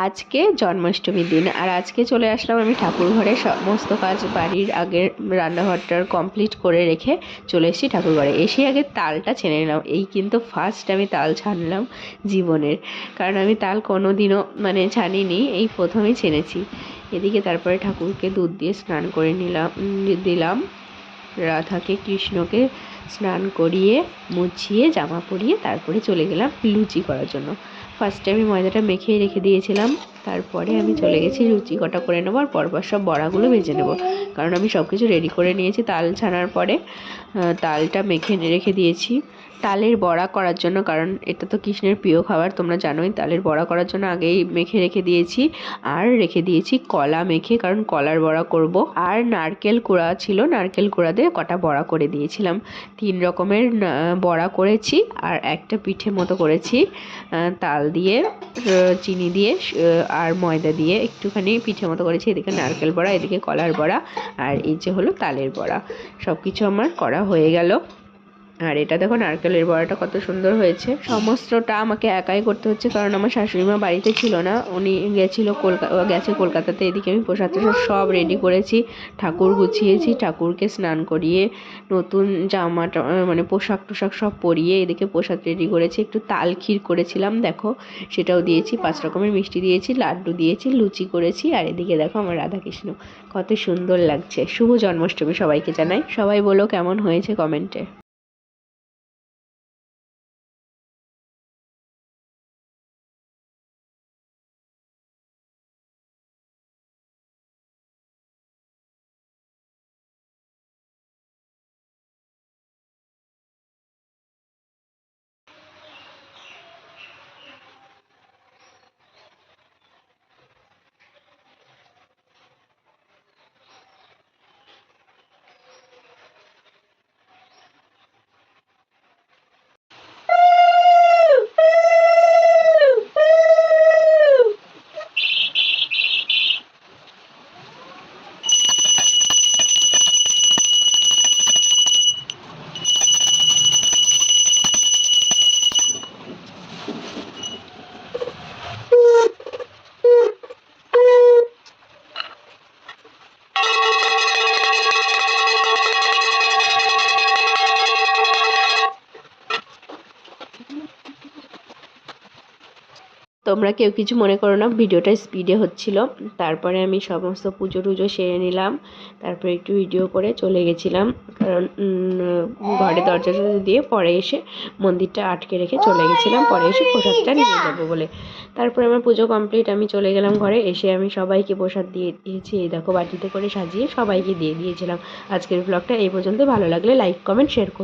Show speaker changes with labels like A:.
A: আজকে জন্মাষ্টমীর দিন, আর আজকে চলে আসলাম আমি ঠাকুর ঘরে। সমস্ত কাজ বাড়ির আগের রান্নাঘরটার কমপ্লিট করে রেখে চলে এসেছি ঠাকুর ঘরে। এসে আগে তালটা ছেনে নিলাম। এই কিন্তু ফার্স্ট আমি তাল ছানলাম জীবনের, কারণ আমি তাল কোনো দিনও ছানিনি, এই প্রথমেই ছেনেছি। এদিকে তারপরে ঠাকুরকে দুধ দিয়ে স্নান করে দিলাম। রাধাকে কৃষ্ণকে স্নান করিয়ে মুছিয়ে জামা পরিয়ে তারপরে চলে গেলাম লুচি করার জন্য। ফার্স্টে আমি ময়দাটা মেখে রেখে দিয়েছিলাম, তারপরে আমি চলে গেছি লুচি কটা করে নেবো আর পরপর সব বড়াগুলো ভেজে নেব, কারণ আমি সব কিছু রেডি করে নিয়েছি। তাল ছানার পরে তালটা মেখে রেখে দিয়েছি তালের বড়া করার জন্য, কারণ এটা তো কৃষ্ণের প্রিয় খাবার, তোমরা জানোই। তালের বড়া করার জন্য আগেই মেখে রেখে দিয়েছি, আর রেখে দিয়েছি কলা মেখে, কারণ কলার বড়া করব। আর নারকেল কুড়া ছিল, নারকেল কুড়া দিয়ে কটা বড়া করে দিয়েছিলাম। 3 রকমের বড়া করেছি, আর একটা পিঠে মতো করেছি তাল দিয়ে, চিনি দিয়ে আর ময়দা দিয়ে একটুখানি পিঠে মতো করেছি। এদিকে নারকেল বড়া, এদিকে কলার বড়া, আর এই যে হলো তালের বড়া। সব কিছু আমার করা হয়ে গেল। আর এটা দেখো নারকেলের বড়াটা কত সুন্দর হয়েছে। সমস্তটা আমাকে একাই করতে হচ্ছে, কারণ আমার শাশুড়িমা বাড়িতে ছিল না, উনি গেছে কলকাতাতে। এদিকে আমি প্রসাদ সব রেডি করেছি, ঠাকুর গুছিয়েছি, ঠাকুরকে স্নান করিয়ে নতুন জামাটা পোশাক টোশাক সব পরিয়ে এদিকে প্রসাদ রেডি করেছি। একটু তাল ক্ষীর করেছিলাম, দেখো সেটাও দিয়েছি। 5 রকমের মিষ্টি দিয়েছি, লাড্ডু দিয়েছি, লুচি করেছি। আর এদিকে দেখো আমার রাধাকৃষ্ণ কত সুন্দর লাগছে। শুভ জন্মাষ্টমী সবাইকে জানাই। সবাই বলো কেমন হয়েছে কমেন্টে। তোমরা কেউ কিছু মনে করো না, ভিডিওটা স্পিডে হচ্ছিল। তারপরে আমি সমস্ত পুজো টুজো সেরে নিলাম, তারপরে একটু ভিডিও করে চলে গেছিলাম, কারণ ঘরে দরজা দিয়ে পরে এসে মন্দিরটা আটকে রেখে চলে গেছিলাম, পরে এসে প্রসাদটা নিয়ে যাবো বলে। তারপরে আমার পুজো কমপ্লিট, আমি চলে গেলাম ঘরে। এসে আমি সবাইকে প্রসাদ দিয়ে দিয়েছি, এই দেখো বাটিতে করে সাজিয়ে সবাইকে দিয়ে দিয়েছিলাম। আজকের ব্লগটা এই পর্যন্ত। ভালো লাগলে লাইক কমেন্ট শেয়ার করো।